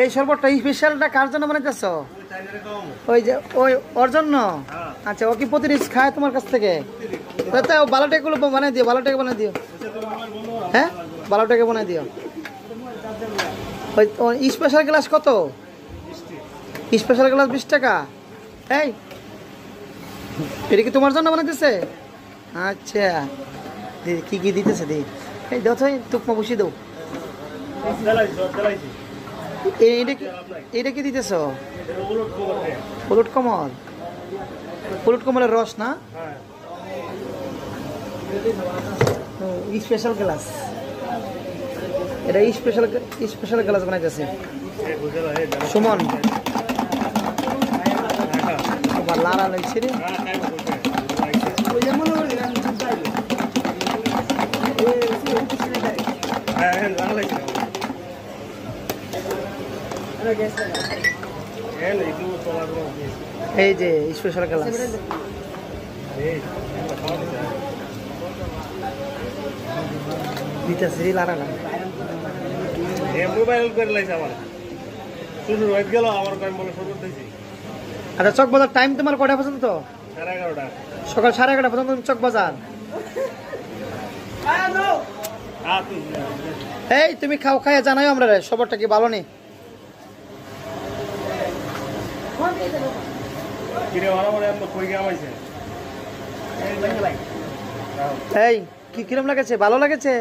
এই শরবতটা স্পেশালটা কার জন্য বানাইতেছ? ওই যে ওই ওর জন্য? আচ্ছা, ও কি প্রতিদিন খায় তোমার কাছ থেকে? ভালো টাকাগুলো বানাই দিও, ভালো টাকা বানাই দিও। হ্যাঁ, ভালো টাকা বানাই দিও। ওই স্পেশাল গ্লাস কত? স্পেশাল গ্লাস 20 টাকা। এই, এটা কি তোমার জন্য বানাইতেছে? আচ্ছা, কি কি দিতেছে? দি এই দাও তো, তুকমা বসিয়ে দাও। এটা কি দিতেছ? হলুদ কমল। হলুদ কমলের রস না? স্পেশাল গ্লাস, এটা স্পেশাল গ্লাস বানাইতেছে সুমন। লারা লাগছে রে। এই যে স্পেশাল গ্লাস দিতেছে লারা না। মোবাইল করে লাইছে আমার শুরু হয়ে গেল, আমার কয়েক বলে শুরু করতেছি। আচ্ছা, চকবাজার টাইম তোমার কটা পর্যন্ত? 11:30 সকাল 11:30 পর্যন্ত চকবাজার। এই তুমি খাও, খাইয়া জানাই আমরা সবারটা কি ভালো নেই। এই কি কিরম লাগেছে? ভালো লাগেছে?